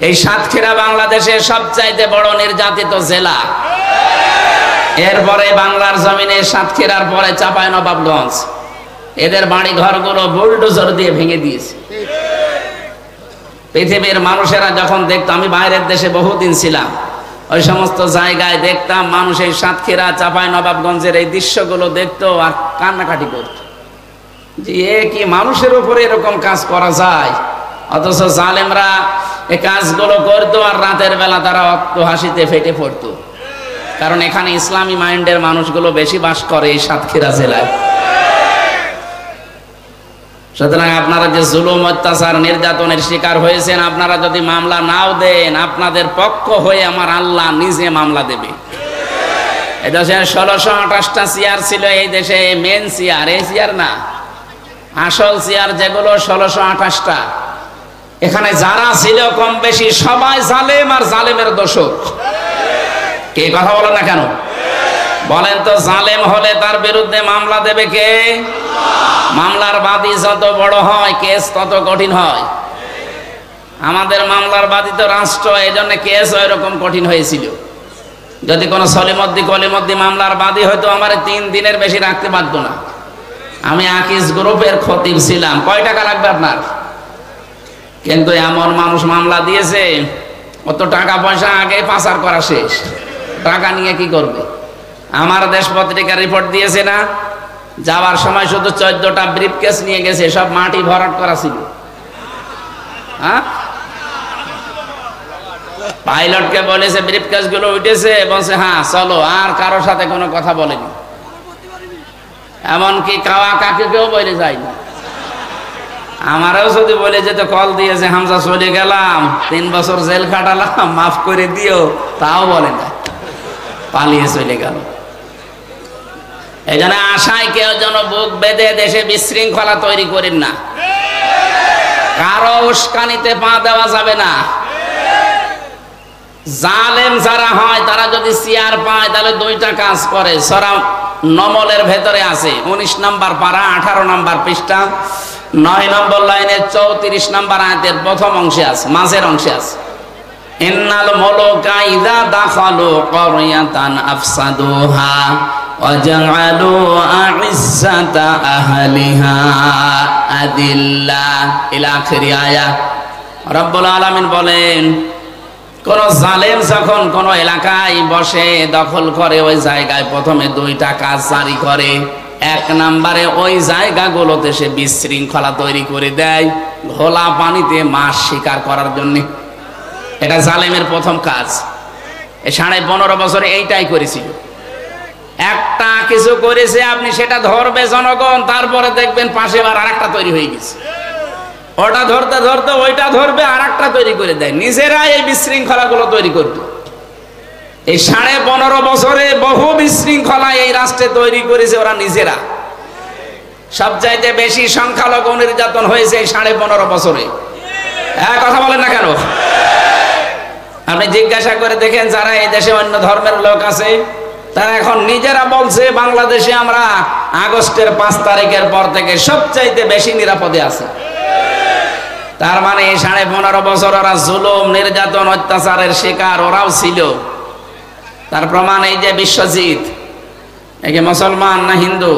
এই সাতক্ষীরা বাংলাদেশের সবচাইতে বড় নির্যাতিত জেলা। এরপরে বাংলার জমিনে সাতক্ষীরার পরে চাঁপাইনবাবগঞ্জ। এদের বাড়ি ঘরগুলো বুলডোজার দিয়ে ভেঙে দিয়েছে। পৃথিবীর মানুষেরা যখন দেখতো, আমি বাইরের দেশে বহুদিন ছিলাম, ওই সমস্ত জায়গায় দেখতাম মানুষ এই সাতক্ষীরা চাঁপাইনবাবগঞ্জের এই দৃশ্যগুলো দেখতো আর কান্নাকাটি করতো যে এ কি মানুষের উপরে এরকম কাজ করা যায়। অথচ জালেমরা এই কাজগুলো করতো আর রাতের বেলা তারা অট্টহাসিতে ফেটে পড়তো, কারণ এখানে ইসলামী মাইন্ডের মানুষগুলো বেশি বাস করে এই সাতক্ষীরা জেলায়। সুতরাং আপনারা যে জুলুম, অত্যাচার, নির্যাতনের শিকার হয়েছেন, আপনারা যদি মামলা নাও দেন, আপনাদের পক্ষ হয়ে আমার আল্লাহ নিজে মামলা দেবে। এই দেশে 1628টা চেয়ার ছিল, এই দেশে মেন চেয়ার, এই চেয়ার না, আসল চেয়ার যেগুলো 1628টা, এখানে যারা ছিল কম বেশি সবাই জালেম আর জালেমের দোষক। কে কথা বলেন না কেন? বলেন তো, জালেম হলে তার বিরুদ্ধে মামলা দেবে কে? মামলার বাদী যত বড় হয় কেস তত কঠিন হয়। আমাদের মামলার বাদী তো রাষ্ট্র, এই জন্য কেস এরকম কঠিন হয়েছিল। যদি কোনো সলিমদ্দি কলিমদ্দি মামলার বাদী হয়তো আমার 3 দিনের বেশি রাখতে পারত না। আমি আকিস গ্রুপের খতিব ছিলাম, কয় টাকা লাগবে আপনার? কিন্তু এমন মানুষ মামলা দিয়েছে, অত টাকা পয়সা আগে পাচার করা শেষ, টাকা নিয়ে কি করবে? আমার দেশ পত্রিকা রিপোর্ট দিয়েছে না, যাওয়ার সময় শুধু 14টা ব্রিফকেস নিয়ে গেছে, সব মাটি ভরাট করা ছিল। হ্যাঁ, পাইলটকে বলেছে ব্রিফকেস গুলো উঠেছে, বলছে হ্যাঁ চলো, আর কারোর সাথে কোনো কথা বলেনি। এমনকি কাওয়া কাকুকেও বলে যায়নি। আমারও যদি বলে যেত, কল দিয়েছে হামজা চলে গেলাম, 3 বছর জেল খাটালাম, মাফ করে দিও, তাও বলে না, পালিয়ে চলে গেল। এই জন্য আশায় কেউ যেন বুক বেঁধে দেশে বিশৃঙ্খলা তৈরি করেন না, কারো উস্কানিতে পা দেওয়া যাবে না। জালেম যারা হয় তারা যদি চেয়ার পায় তাহলে 2টা কাজ করে। সূরা নমলের ভেতরে আছে, 19 নম্বর পারা 18 নম্বর পৃষ্ঠা 9 নম্বর লাইনের 34 নম্বর আয়াতের প্রথম অংশে আছে, মাঝের অংশে আছে, ইন্নাল মুলুকা ইযা দাখালু ক্বরিয়াতান আফসাদুহা ওয়া জাআলু আ'ইজ্জাতা আহলিহা আদিল্লা ইলা আখিরি আয়াত। রব্বুল আলামিন বলেন, কোন জালেম যখন কোন এলাকায় বসে দখল করে, ওই জায়গায় প্রথমে 2টা কাজ জারি করে। 1 নম্বরে ওই জায়গাগুলোতে সে বিশৃঙ্খলা তৈরি করে দেয়, ঘোলা পানিতে মাছ শিকার করার জন্য। এটা জালেমের প্রথম কাজ। এই 15.5 বছরে এইটাই করেছিল। একটা কিছু করেছে, আপনি সেটা ধরবে জনগণ, তারপরে দেখবেন পাশে আবার আরেকটা তৈরি হয়ে গেছে। ওটা ধরতে ধরতে ওইটা ধরবে, আরেকটা তৈরি করে দেয়। নিজেরা এই বিশৃঙ্খলাগুলো তৈরি করত। এই 15.5 বছরে বহু বিশৃঙ্খলা এই রাষ্ট্রে তৈরি করেছে ওরা নিজেরা। সবচাইতে বেশি সংখ্যালঘু নির্যাতন হয়েছে এই 15.5 বছরে। কথা বলেন না কেন? আপনি জিজ্ঞাসা করে দেখেন, যারা এই দেশে অন্য ধর্মের লোক আছে, তারা এখন নিজেরা বলছে বাংলাদেশে আমরা আগস্টের 5 তারিখের পর থেকে সবচাইতে বেশি নিরাপদে আছে। তার মানে এই 15.5 বছর ওরা জুলুম, নির্যাতন, অত্যাচারের শিকার ওরাও ছিল। তার প্রমাণ এই যে বিশ্বজিৎ, একে মুসলমান না হিন্দু,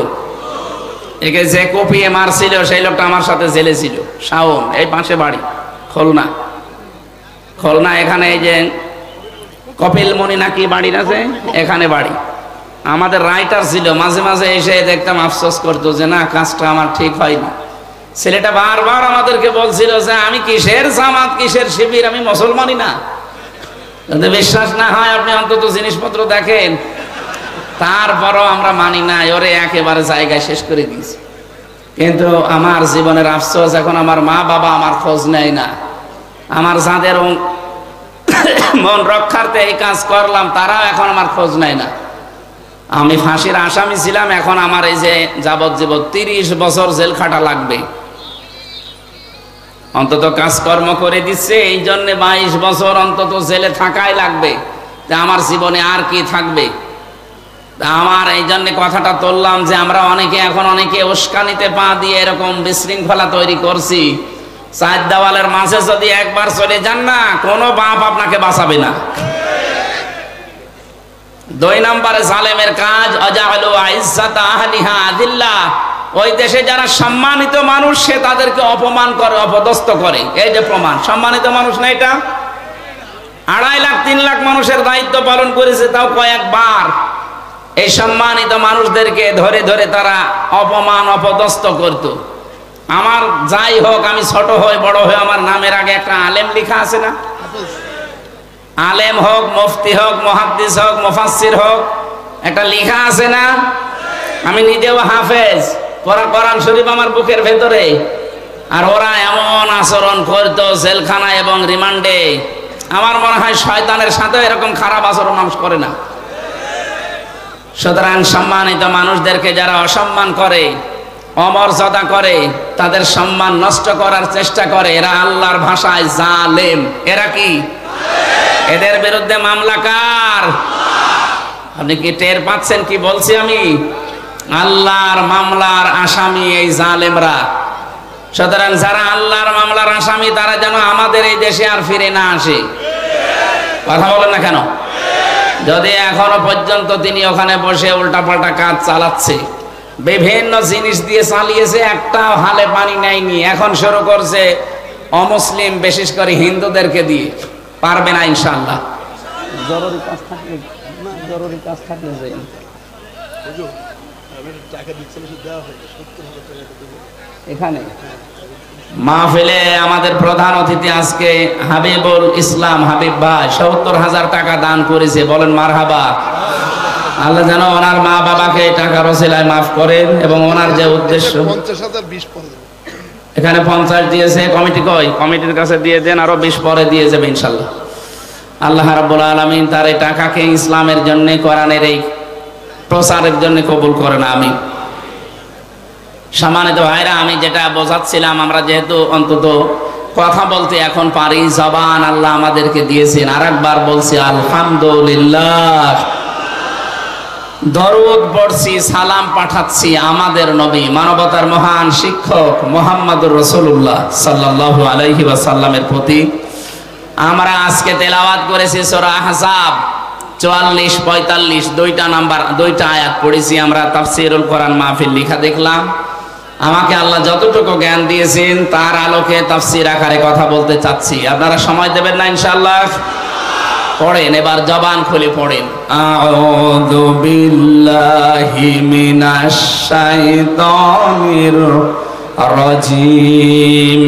একে যে কুপিয়ে মারছিল সেই লোকটা আমার সাথে জেলে ছিল। শাওন, এই পাশে বাড়ি, খুলনা। খুলনা এখানে এই যে কপিলমণি নাকি বাড়ি আছে, এখানে বাড়ি। আমাদের রাইটার ছিল, মাঝে মাঝে এসে দেখতাম আফসোস করতো যে না, কাজটা আমার ঠিক হয়নি। ছেলেটা বারবার আমাদেরকে বলছিল যে আমি কিসের জামাত, কিসের শিবির, আমি মুসলমানই না। যদি বিশ্বাস না হয় আপনি অন্তত জিনিসপত্র দেখেন। তারপরও আমরা মানি না, ওরে একেবারে জায়গায় শেষ করে দিয়েছি। কিন্তু আমার জীবনের আফসোস, এখন আমার মা বাবা আমার খোঁজ নেয় না। আমার যাদের মন রক্ষার্থে এই কাজ করলাম, তারাও এখন আমার খোঁজ নেয় না। আমি ফাঁসির আসামি ছিলাম, এখন আমার এই যে যাবজ্জীবন 30 বছর জেল খাটা লাগবে। অন্তত কাজকর্ম করে দিচ্ছে, এই জন্য 22 বছর অন্তত জেলে থাকাই লাগবে। আমার জীবনে আর কি থাকবে? আমার এই জন্য কথাটা তুললাম যে আমরা অনেকে এখন অনেকে উস্কানিতে পা দিয়ে এরকম বিশৃঙ্খলা তৈরি করছি। চার দেওয়ালের মাঝে যদি একবার চলে যান না, কোনো বাপ আপনাকে বাঁচাবে না। 2 নম্বরে জালেমের কাজ আজালু আইজ্জাতা আহলিহা আদিল্লাহ। ওই দেশে যারা সম্মানিত মানুষ সে তাদেরকে অপমান করে, অপদস্থ করে। এই যে প্রমাণ, সম্মানিত মানুষ না এটা। 2.5 লাখ 3 লাখ মানুষের দায়িত্ব পালন করেছে, তাও কয়েকবার। এই সম্মানিত মানুষদেরকে ধরে ধরে তারা অপমান অপদস্থ করত। আমার যাই হোক, আমি ছোট হই বড় হই, আমার নামের আগে একটা আলেম লেখা আছে না? আলেম হোক, মুফতি হোক, মুহাদ্দিস হোক, মুফাসসির হোক, একটা লেখা আছে না? আমি নিজেও হাফেজ, কোরআন শরীফ আমার বুকের ভেতরে। আর ওরা এমন আচরণ করতো জেলখানা এবং রিমান্ডে, আমার মনে হয় শয়তানের সাথে এরকম খারাপ আচরণ মানুষ করে না। সুতরাং সম্মানিত মানুষদেরকে যারা অসম্মান করে, অমর্যাদা করে, তাদের সম্মান নষ্ট করার চেষ্টা করে, এরা আল্লাহর ভাষায় জালেম। এরা কি? এদের বিরুদ্ধে মামলা কার? আপনি কি টের পাচ্ছেন কি বলছি আমি? আল্লাহর মামলার আসামি এই জালেমরা। সুতরাং যারা আল্লাহর মামলার আসামি তারা যেন আমাদের এই দেশে আর ফিরে না আসে। কথা বলেন না কেন? যদি এখনো পর্যন্ত তিনি ওখানে বসে উল্টাপাল্টা কাজ চালাচ্ছে, বিভিন্ন জিনিস দিয়ে চালিয়েছে, একটা হালে পানি নেয়নি, এখন শুরু করছে অমুসলিম বিশেষ করে হিন্দুদেরকে দিয়ে। পারবে না ইনশাআল্লাহ। জরুরি কাজ থাকলে না, জরুরি কাজ থাকলে যাই। এখানে মাহফিলে আমাদের প্রধান অতিথি আজকে হাবিবুল ইসলাম হাবিব ভাই ৭০,০০০ টাকা দান করেছে। বলেন মারহাবা। আল্লাহ যেন ওনার মা বাবাকে টাকার ওসিলায় মাফ করেন এবং ওনার যে উদ্দেশ্য, ৫০,০০০ ২০ পরে এখানে ৫০ দিয়েছে, কমিটি কই? কমিটির কাছে দিয়ে দেন, আরো ২০ পরে দিয়ে যাবে ইনশাআল্লাহ। আল্লাহ রাব্বুল আলামিন তার এই টাকাকে ইসলামের জন্য, কোরআনের এই প্রচারের জন্য কবুল করেন, আমিন। সম্মানিত ভাইরা, আমি যেটা বোঝাচ্ছিলাম, আমরা যেহেতু অন্তত কথা বলতে এখন পারি, জবান আল্লাহ আমাদেরকে দিয়েছেন। আরেকবার বলছি আলহামদুলিল্লাহ। দরুদ পড়ছি, সালাম পাঠাচ্ছি আমাদের নবী, মানবতার মহান শিক্ষক মুহাম্মদুর রাসূলুল্লাহ সাল্লাল্লাহু আলাইহি ওয়াসাল্লামের প্রতি। আমরা আজকে তেলাওয়াত করেছি সূরা আহজাব ৪৪ ৪৫, দুইটা আয়াত পড়েছি আমরা। তাফসীরুল কোরআন মাহফিল লেখা দেখলাম। আমাকে আল্লাহ যতটুকু জ্ঞান দিয়েছেন তার আলোকে তাফসীর আকারে কথা বলতে চাচ্ছি। আপনারা সময় দেবেন না ইনশাআল্লাহ? পড়েন, এবার জবান খুলে পড়েন। আউযু বিল্লাহি মিনাশ শাইতানির রাজিম।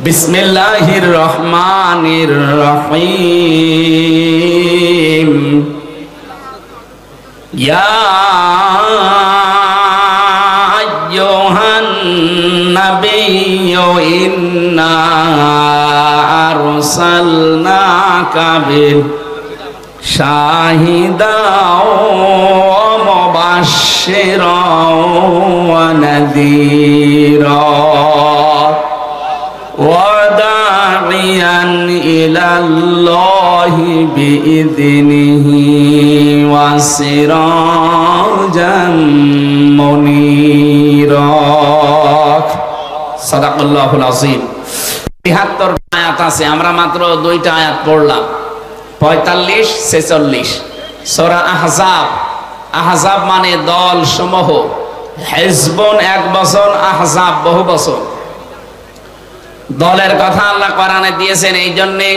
বিসমিল্লাহির রহমানির রহিম। ইয়া আইয়ুহান নাবিয়্যু ইন্না আরসালনাকা বিল শাহিদাও ওয়া মুবাশশিরাও ওয়া নাযীরা ওয়াদা'iয়ান ইলাল্লাহি বিইযনিহি ওয়া সিরাজাম মুনীরা। সাদাকাল্লাহুল আযীম। ৭৩ আয়াত আছে, আমরা মাত্র 2টা আয়াত পড়লাম, ৪৫ ৪৬। সূরা আহজাব। আহজাব মানে দল সমূহ। হিজবুন ১ বছর, আহজাব বহু বছর। দলের কথা আল্লাহ কোরআনে দিয়েছেন, এই জন্যে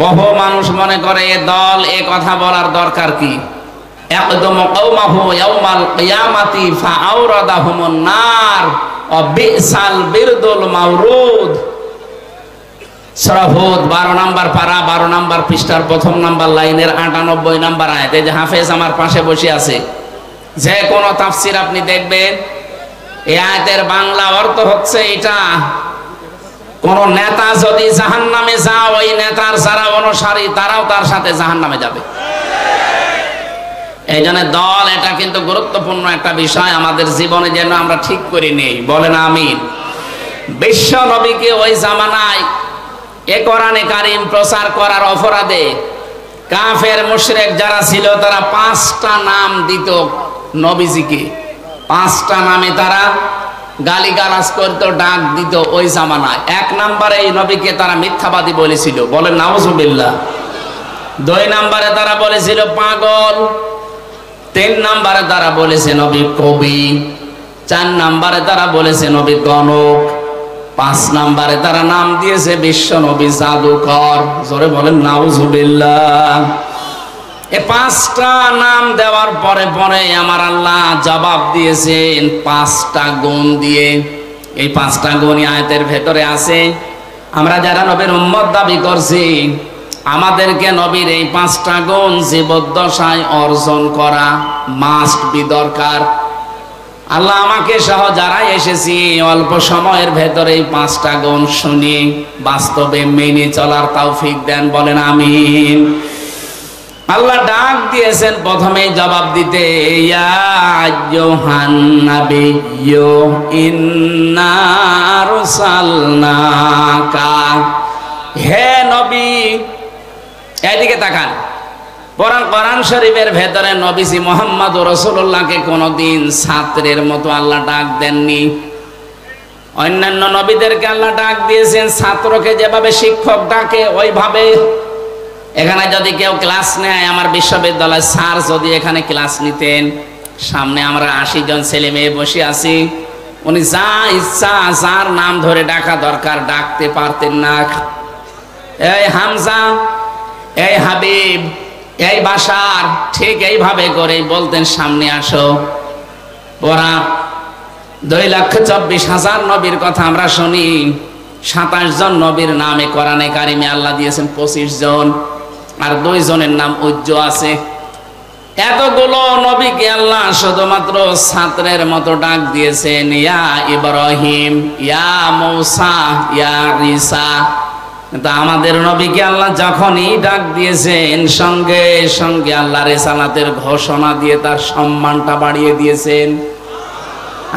বহু মানুষ মনে করে এ দল, এ কথা বলার দরকার কি? ইয়াকদুমু কওমাহু ইয়াউমাল কিয়ামাতি ফাআওরাদাহুমুন নার ওয়া বিসাল বিরদুল মাওরুদ। সূরা হুদ 12 নম্বর পারা, 12 নম্বর পৃষ্ঠার ১ম নম্বর লাইনের ৯৮ নম্বর আয়াত। এই যে হাফেজ আমার পাশে বসে আছে, যে কোনো তাফসীর আপনি দেখবেন এই আয়াতের বাংলা অর্থ হচ্ছে এটা: কোন নেতা যদি জাহান্নামে যায়, ওই নেতার যারা অনুসারী তারাও তার সাথে জাহান্নামে যাবে। এই জন্য দল এটা কিন্তু গুরুত্বপূর্ণ একটা বিষয় আমাদের জীবনে, যেন আমরা ঠিক করে নেই। বলেন আমিন। বিশ্ব নবীকে ওই জামানায় এ কোরআনে কারীম প্রচার করার অপরাধে কাফের মুশরিক যারা ছিল তারা 5টা নাম দিত নবীজিকে। 5টা নামে তারা গালিগালাজ করতো, ডাক দিত ওই জামানায়। 1 নম্বরে এই নবীকে তারা মিথ্যাবাদী বলেছিল, বলেন নাউজুবিল্লাহ। 2 নম্বরে তারা বলেছিল পাগল। 3 নম্বরে তারা বলেছে নবী কবি। 4 নম্বরে তারা বলেছে নবী গণক। 5 নম্বরে তারা নাম দিয়েছে বিশ্ব নবী জাদুকর। জোরে বলেন নাউজুবিল্লাহ। এই 5টা নাম দেওয়ার পরে পরে আমার আল্লাহ জবাব দিয়েছেন 5টা গুণ দিয়ে। এই 5টা গুণই আয়াতের ভেতরে আছে। আমরা যারা নবীর উম্মত দাবি করছি, আমাদেরকে নবীর এই 5টা গুণ জীবদ্দশায় অর্জন করা মাস্ট বি দরকার। আল্লাহ আমাকে সহ যারা এসেছি অল্প সময়ের ভেতরে এই 5টা গুণ শুনি বাস্তবে মেনে চলার তৌফিক দেন, বলেন আমিন। আল্লাহ ডাক দিয়েছেন প্রথমেই জবাব দিতে, ইয়া আইয়ুহান নাবিয়্যু ইন্না আরসালনাকা। হে নবী, এদিকে তাকান। কোরআন শরীফের ভেতরে নবীজি মুহাম্মদ রাসূলুল্লাহকে কোনোদিন ছাত্রের মতো আল্লাহ ডাক দেননি। অন্যান্য নবীদেরকে আল্লাহ ডাক দিয়েছেন ছাত্রকে যেভাবে শিক্ষক ডাকে ওইভাবে। এখানে যদি কেউ ক্লাস নেয়, আমার বিশ্ববিদ্যালয় স্যার যদি এখানে ক্লাস নিতেন, সামনে আমরা 80 জন ছেলে মেয়ে বসে আছি, উনি যা ইচ্ছা যার নাম ধরে ডাকা দরকার ডাকতে পারতেন না। এই হামজা, এই হাবিব, এই বাশার, ঠিক এইভাবে করে বলতেন সামনে আসো। ওরা 2,24,000 নবীর কথা আমরা শুনি। 27 জন নবীর নামে কোরআনে কারিমে আল্লাহ দিয়েছেন 25 জন, আর 2 জনের নাম উজ্জ আছে। এতগুলো নবীকে আল্লাহ শুধুমাত্র ছাত্রের মতো ডাক দিয়েছেন, ইয়া ইব্রাহিম, ইয়া মূসা, ইয়া ঈসা। কিন্তু আমাদের নবীকে আল্লাহ যখনই ডাক দিয়েছেন সঙ্গে সঙ্গে আল্লাহ রিসালাতের ঘোষণা দিয়ে তার সম্মানটা বাড়িয়ে দিয়েছেন।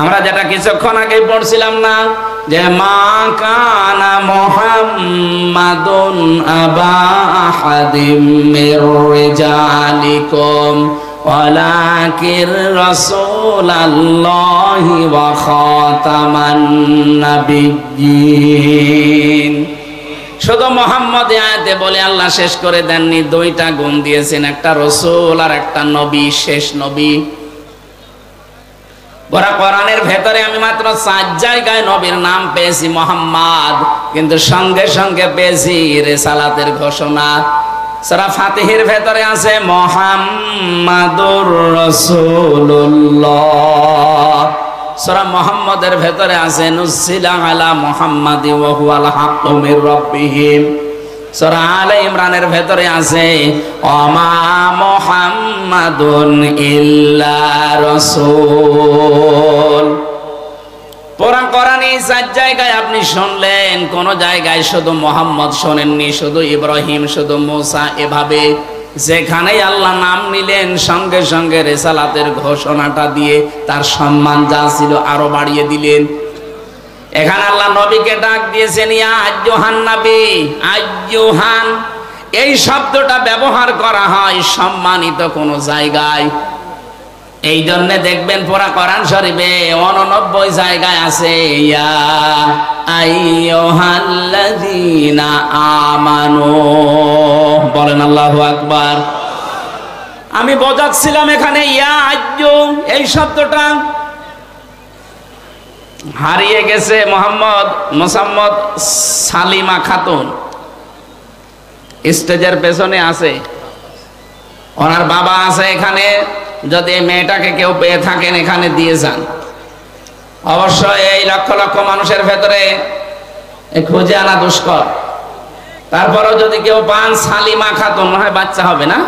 আমরা যেটা কিছুক্ষণ আগে পড়ছিলাম না, যে মা কানা মুহাম্মাদুন আবা আহাদিম মির রিজালিকুম ওয়ালাকির রাসূলুল্লাহি ওয়া খাতামান নাবিয়্যিন। শুধু মোহাম্মদ আয়াতে বলে আল্লাহ শেষ করে দেননি, 2টা গুণ দিয়েছেন, একটা রসুল আর একটা নবী, শেষ নবী। কোরআনের ভেতরে আমি মাত্র 4 জায়গায় নবীর নাম পেয়েছি মুহাম্মদ, কিন্তু সঙ্গে সঙ্গে পেয়েছি রিসালাতের ঘোষণা। সূরা ফাতিহের ভেতরে আছে মুহাম্মাদুর রাসূলুল্লাহ। সূরা মুহাম্মাদের ভেতরে আছে নুজ্জিলা আলা মুহাম্মাদি ওয়া হুয়াল হাক্কু মির রাব্বিহিম। সূরা আলে ইমরানের ভেতরে আছে ওমা মুহাম্মাদুন ইল্লা রাসূল। কোরআনে 4 জায়গায় আপনি শুনলেন, কোন জায়গায় শুধু মুহাম্মদ শোনেননি, শুধু ইব্রাহিম, শুধু মূসা। এভাবে যেখানেই আল্লাহ নাম নিলেন সঙ্গে সঙ্গে রিসালাতের ঘোষণাটা দিয়ে তার সম্মান যা ছিল আরো বাড়িয়ে দিলেন। এখানে আল্লাহ নবীকে ডাক দিয়েছেন ইয়া আইয়ুহান নবী। আইয়ুহান এই শব্দটা ব্যবহার করা হয় সম্মানিত কোন জায়গায়। এই জন্য দেখবেন পুরা কোরআন শরীফে 89 জায়গায় আছে ইয়া আইয়ুহাল্লাযীনা আমানু। বলেন আল্লাহু আকবার। আমি বোঝাচ্ছিলাম এখানে ইয়া আইয়ু এই শব্দটা হারিয়ে গেছে। মোসাম্মদ সালিমা খাতুন স্টেজের পেছনে আছে, ওনার বাবা আছে এখানে। যদি এই মেয়েটাকে কেউ পেয়ে থাকেন এখানে দিয়ে যান। অবশ্যই এই লক্ষ লক্ষ মানুষের ভেতরে খুঁজে আনা দুষ্কর। তারপরেও যদি কেউ পান, সালিমা খাতুন, মনে হয় বাচ্চা হবে না,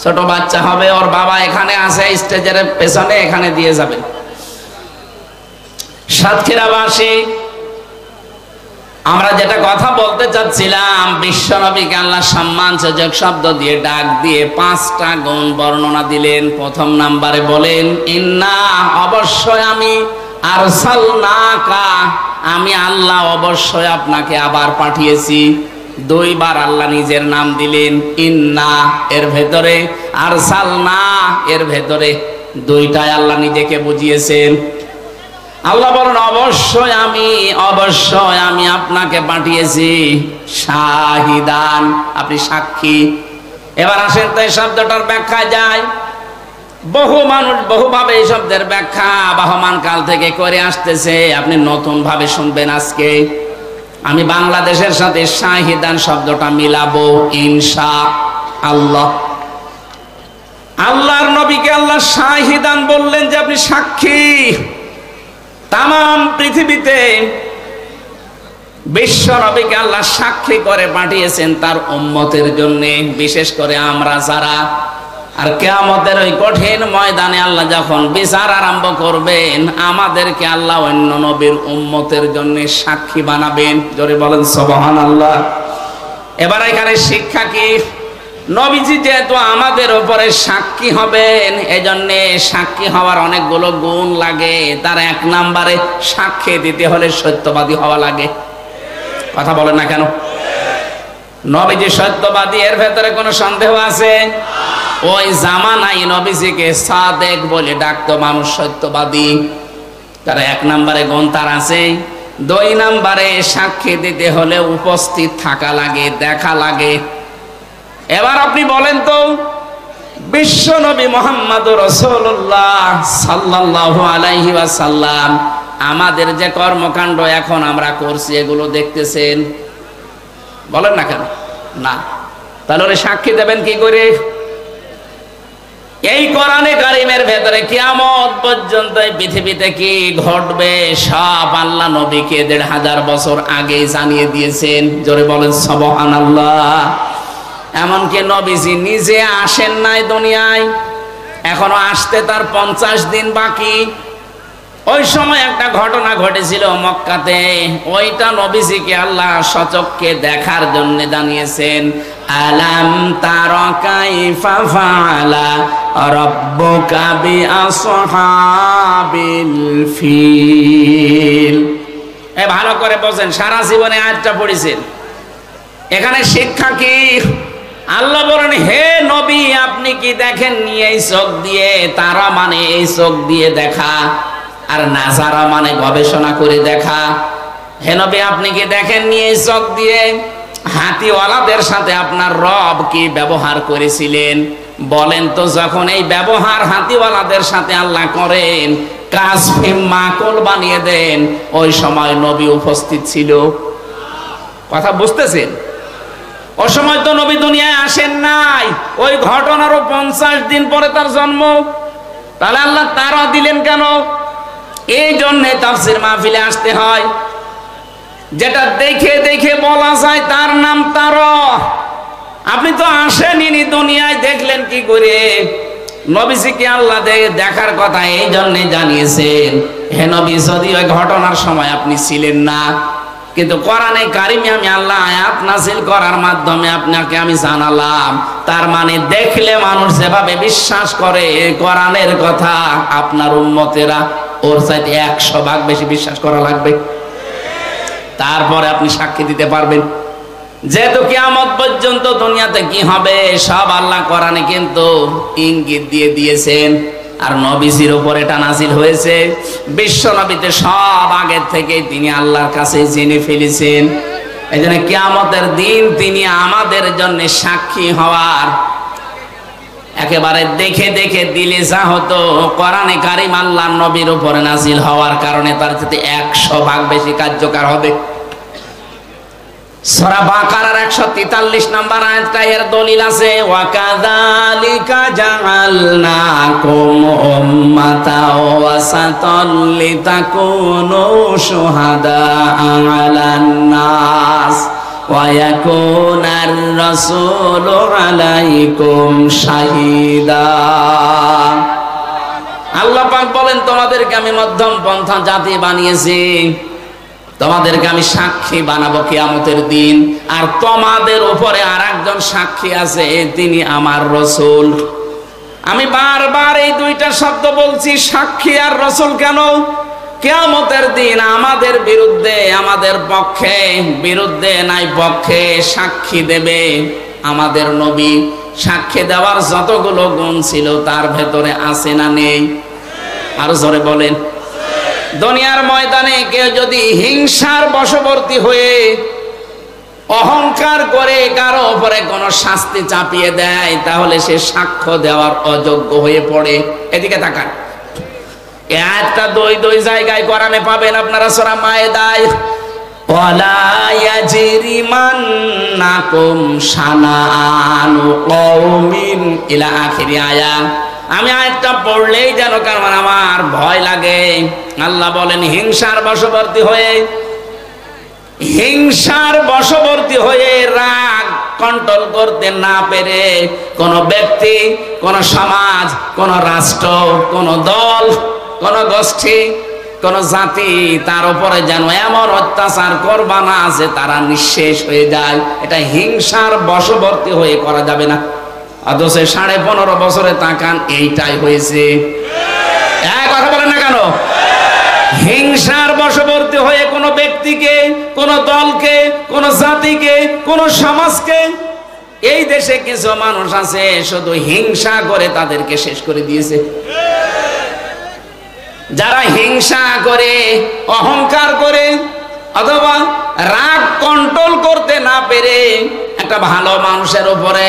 ছোট বাচ্চা হবে। ওর বাবা এখানে আছে স্টেজের পেছনে, এখানে দিয়ে যাবেন। সাতক্ষীরাবাসী আমরা যেটা কথা বলতে চাচ্ছিলাম, বিশ্বনবীকে আল্লাহ সম্মানসূচক শব্দ দিয়ে ডাক দিয়ে 5টা গুণ বর্ণনা দিলেন। প্রথম নাম্বারে বলেন ইন্না, অবশ্যই আমি, আরসালনাকা, আমি আল্লাহ অবশ্যই আপনাকে আবার পাঠিয়েছি। 2 বার আল্লাহ নিজের নাম দিলেন, ইন্না এর ভেতরে, আরসালনা এর ভেতরে, 2টায় আল্লাহ নিজেকে বুঝিয়েছেন। আল্লাহ বলেন অবশ্যই আমি আপনাকে পাঠিয়েছি শাহিদান, আপনি সাক্ষী। এবার আসেন তো এই শব্দটার ব্যাখ্যা যায়। বহু মানুষ বহুভাবে এই শব্দের ব্যাখ্যা আবহমান কাল থেকে করে আসতেছে, আপনি নতুন ভাবে শুনবেন আজকে। আমি বাংলাদেশের সাথে শাহিদান শব্দটা মিলাবো ইনশাআল্লাহ। আল্লাহর নবীকে আল্লাহ শাহিদান বললেন যে আপনি সাক্ষী। তামাম পৃথিবীতে বিশ্ব নবীকে আল্লাহ সাক্ষী করে পাঠিয়েছেন তার উম্মতের জন্য, বিশেষ করে আমরা যারা। আর কিয়ামতের ওই কঠিন ময়দানে আল্লাহ যখন বিচার আরম্ভ করবেন, আমাদেরকে আল্লাহ অন্য নবীর উম্মতের জন্য সাক্ষী বানাবেন। জোরে বলেন সুবহানাল্লাহ। এবার এখানে শিক্ষা কি? নবীজি যেহেতু আমাদের উপরে সাক্ষী হবেন, এজন্য সাক্ষী হওয়ার অনেকগুলো গুণ লাগে। তার এক নম্বরে সাক্ষী দিতে হলে সত্যবাদী হওয়া লাগে। কথা বলেন না কেন? নবীজি সত্যবাদী, এর ভেতরে কোনো সন্দেহ আছে? ওই জামানায় নবীজিকে সাদেক বলে ডাকতো মানুষ, সত্যবাদী। তার এক নম্বরে গুণ তার আছে। দুই নম্বরে সাক্ষী দিতে হলে উপস্থিত থাকা লাগে, দেখা লাগে। এবার আপনি বলেন তো, বিশ্ব নবী মুহাম্মদুর রাসূলুল্লাহ সাল্লাল্লাহু আলাইহি ওয়াসাল্লাম আমাদের যে কর্মকাণ্ড এখন আমরা করছি, এগুলো দেখতেছেন? বলেন না কেন? না। তাহলে সাক্ষী দেবেন কি করে? এই কোরআনে কারিমের ভেতরে কিয়ামত পর্যন্ত এই পৃথিবীতে কি ঘটবে সব আল্লাহ নবীকে ১৫০০ বছর আগে জানিয়ে দিয়েছেন। জোরে বলেন সুবহানাল্লাহ। এমনকি নবীজি নিজে আসেন নাই দুনিয়ায়, এখনো আসতে তার 50 দিন বাকি। ওই সময় একটা ঘটনা ঘটেছিল মক্কাতে, ওইটা নবীজিকে আল্লাহ সচক্ষে দেখার জন্য জানিয়েছেন। আলাম তারা কাইফা ফাআলা রাব্বুকা বিআসহাবিল ফিল। ভালো করে বোঝেন, সারা জীবনে আয়াতটা পড়েছেন। এখানে শিক্ষা কি? আল্লাহ বলেন, হে নবী আপনি কি দেখেননি এই চোখ দিয়ে? তারা মানে এই চোখ দিয়ে দেখা, আর নাজারা মানে গবেষণা করে দেখা। হে নবী আপনি কি দেখেননি এই চোখ দিয়ে হাতিওয়ালাদের সাথে আপনার রব কি ব্যবহার করেছিলেন? বলেন তো, যখন এই ব্যবহার হাতিওয়ালাদের সাথে আল্লাহ করেন, কাসফে মাকল বানিয়ে দেন, ওই সময় নবী উপস্থিত ছিল? কথা বুঝতেছেন? ওই সময় তো নবী দুনিয়ায় আসেন নাই, ওই ঘটনারও 50 দিন পরে তার জন্ম। তাহলে আল্লাহ তারা দিলেন কেন? এই জন্যে তাফসীর মাহফিলে আসতে হয়। যেটা দেখে দেখে বলা যায় তার নাম তারা। আপনি তো আসেননি দুনিয়ায়, দেখলেন কি করে? নবীজিকে আল্লাহ দেখার কথা এই জন্যে জানিয়েছেন। হে নবী, যদি ওই ঘটনার সময় আপনি ছিলেন না, কিন্তু কোরআনে কারিমে আমি আল্লাহ আয়াত নাযিল করার মাধ্যমে আপনাকে আমি জানালাম। তার মানে দেখলে মানুষ যেভাবে বিশ্বাস করে কোরআনের কথা, আপনার উম্মতেরা ওর চাইতে 100 ভাগ বেশি বিশ্বাস করা লাগবে। তারপরে আপনি সাক্ষী দিতে পারবেন। যেহেতু কিয়ামত পর্যন্ত দুনিয়াতে কি হবে সব আল্লাহ কোরআনে কিন্তু ইঙ্গিত দিয়ে দিয়েছেন। আর নবীজির উপর এটা নাজিল হয়েছে। বিশ্ব নবীতে সব আগের থেকে তিনি আল্লাহর কাছে জেনে ফেলেছেন। এই জন্য কিয়ামতের দিন তিনি আমাদের জন্য সাক্ষী হওয়ার একেবারে দেখে দেখে দিলে যা হতো, কোরআনে কারিম আল্লাহর নবীর উপরে নাজিল হওয়ার কারণে তার সাথে 100 ভাগ বেশি কার্যকর হবে। সূরা বাকারার 143 নম্বর আয়াতটা এর দলিল আছে। ওয়া কাযালিকা জাআলনাকুম উম্মাতাও ওয়াসাতাল লিতাকুনু শুহাদা আলান নাস ওয়া ইয়াকুনার রাসূলু আলাইকুম শাহিদা। আল্লাহ পাক বলেন, তোমাদেরকে আমি মধ্যম পন্থা জাতি বানিয়েছি, তোমাদেরকে আমি সাক্ষী বানাবো কিয়ামতের দিন। আর তোমাদের উপরে আরেকজন সাক্ষী আছে, তিনি আমার রাসূল। আমি বারবার এই দুইটা শব্দ বলছি, সাক্ষী আর রাসূল। কেন? কিয়ামতের দিন আমাদের বিরুদ্ধে, আমাদের পক্ষে, বিরুদ্ধে নাই পক্ষে সাক্ষী দেবে আমাদের নবী। সাক্ষী দেওয়ার যতগুলো গুণ ছিল তার ভেতরে আছে না নেই? আরো জোরে বলেন। দুনিয়ার ময়দানে কেউ যদি হিংসার বশবর্তী হয়ে অহংকার করে কারো উপরে কোনো শাস্তি চাপিয়ে দেয়, তাহলে সে সাক্ষ্য দেওয়ার অযোগ্য হয়ে পড়ে। এদিকে তাকান, এই আয়াতটা দুই জায়গায় কোরআনে পাবেন আপনারা। সূরা মায়েদায় ওয়ালা ইয়াজরিমান্নাকুম শানাআনু কওমিন ইলা আখির আয়াত। আমি আয়াতটা পড়লেই যেন কারণ আমার ভয় লাগে। আল্লাহ বলেন হিংসার বশবর্তী হয়ে রাগ কন্ট্রোল করতে না পেরে কোন ব্যক্তি, কোন সমাজ, কোন রাষ্ট্র, কোন দল, কোন গোষ্ঠী, কোন জাতি তার উপরে যেন এমন অত্যাচার করবা না যে তারা নিঃশেষ হয়ে যায়। এটা হিংসার বশবর্তী হয়ে করা যাবে না। অথচ 15.5 বছরে তাকান এইটাই হয়েছে। কথা বলেন না কেন? হিংসার বশবর্তী হয়ে কোন ব্যক্তিকে, কোন দলকে, কোন জাতিকে, কোন সমাজকে, এই দেশে কিছু মানুষ আছে শুধু হিংসা করে তাদেরকে শেষ করে দিয়েছে। যারা হিংসা করে, অহংকার করে অথবা রাগ কন্ট্রোল করতে না পেরে একটা ভালো মানুষের উপরে,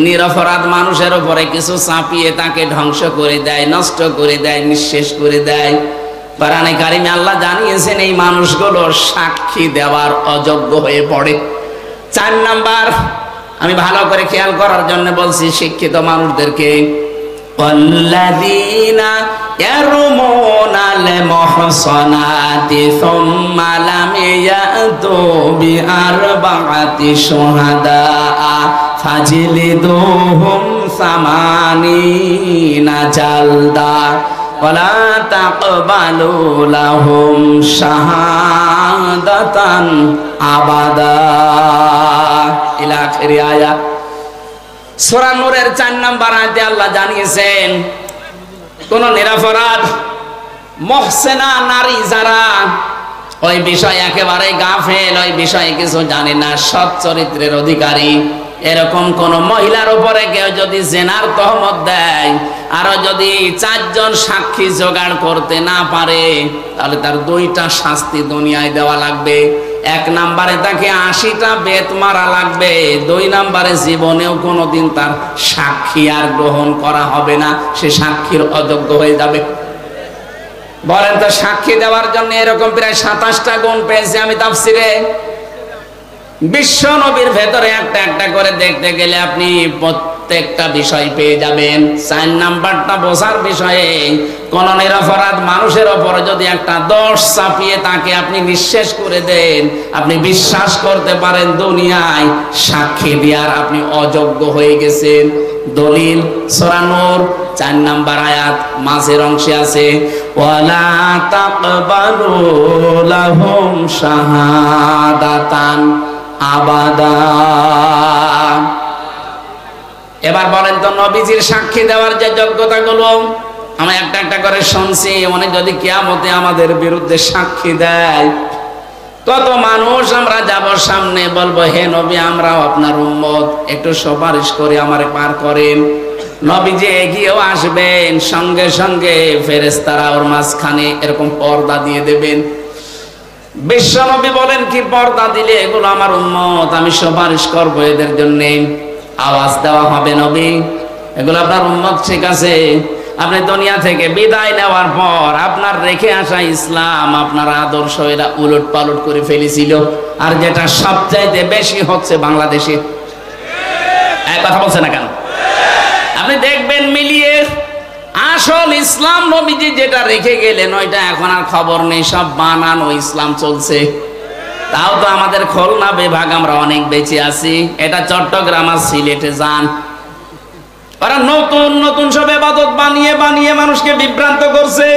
নিরপরাধ মানুষের উপরে কিছু চাপিয়ে তাকে ধ্বংস করে দেয়, নষ্ট করে দেয়, নিঃশেষ করে দেয়, কোরআনে কারিমে আল্লাহ জানিয়েছেন এই মানুষগুলো সাক্ষী দেওয়ার অযোগ্য হয়ে পড়ে। 4 নাম্বার, আমি ভালো করে খেয়াল করার জন্য বলছি শিক্ষিত মানুষদেরকে, ওয়াল্লাযীনা ইয়ারমুনাল মুহসানাতি সুম্মা লাম ইয়াতু বিআরবা'াতি শুহাদা ফাজলিদুহুম 80 জালদা ওয়ালা তাকবালু লাহুম শাহাদাতান আবাদা ইলা আখির আয়াত। সূরা নূরের 4 নম্বর আয়াতে আল্লাহ জানিয়েছেন কোন নিরপরাধ মুহসিনা নারী যারা ওই বিষয় একেবারে গাফেল, ওই বিষয়ে কিছু জানে না, সৎ চরিত্রের অধিকারী, এরকম কোন মহিলার উপরে কেউ যদি জিনার তহমত দেয় আর যদি 4 জন সাক্ষী জোগাড় করতে না পারে, তাহলে তার 2টা শাস্তি দুনিয়ায় দেওয়া লাগবে। 1 নম্বরে তাকে 80টা বেত মারা লাগবে। 2 নম্বরে জীবনেও কোনোদিন তার সাক্ষী আর গ্রহণ করা হবে না, সে সাক্ষীর অযোগ্য হয়ে যাবে। বলেন তো, সাক্ষী দেওয়ার জন্য এরকম প্রায় 27টা গুণ পেয়েছি আমি তাফসিরে। বিশ্ব নবীর ভেতরে একটা একটা করে দেখতে গেলে আপনি প্রত্যেকটা বিষয় পেয়ে যাবেন। 4 নাম্বারটা বোঝার বিষয়ে, কোন নিরপরাধ মানুষের ওপর যদি একটা দোষ চাপিয়ে তাকে আপনি নিঃশেষ করে দেন, আপনি বিশ্বাস করতে পারেন দুনিয়ায় সাক্ষী দেওয়ার আপনি অযোগ্য হয়ে গেছেন। দলিল সূরা নূর 4 নাম্বার আয়াত মাঝের অংশে আছে ওয়ালা তাকবালু লাহুম শাহাদাতান আবাদা। এবার বলেন তো, নবীজির সাক্ষী দেওয়ার যে যোগ্যতাগুলো আমরা একটা একটা করে শুনছি, অনেক যদি কিয়ামতে আমাদের বিরুদ্ধে সাক্ষী দেয়, কত মানুষ আমরা যাব সামনে, বলবো হে নবী আমরাও আপনার উম্মত, একটু সুপারিশ করে আমারে পার করেন। নবীজি এগিয়েও আসবেন, সঙ্গে সঙ্গে ফেরেশতারা ওর মাঝখানে এরকম পর্দা দিয়ে দেবেন। বিশ্ব নবী বলেন কি পর্দা দিলে এগুলো আমার উম্মত, আমি সুপারিশ করবো এদের জন্য। আওয়াজ দেওয়া হবে নবী এগুলো আপনার উম্মত, ঠিক আছে। আপনি দুনিয়া থেকে বিদায় নেওয়ার পর আপনার রেখে আসা ইসলাম, আপনার আদর্শ এরা উলট পালট করে ফেলেছিল। আর যেটা সবচাইতে বেশি হচ্ছে বাংলাদেশে, এক কথা বলছে না কেন? আপনি দেখবেন মিলিয়ে আসল ইসলাম নবীজি যেটা রেখে গেলেন ওইটা এখন আর খবর নেই, সব বানানো ইসলাম চলছে। তাও তো আমাদের খুলনা বিভাগ আমরা অনেক বেঁচে আছি। এটা চট্টগ্রাম আর সিলেটে যান, ওরা নতুন নতুন সব ইবাদত বানিয়ে বানিয়ে মানুষকে বিভ্রান্ত করছে।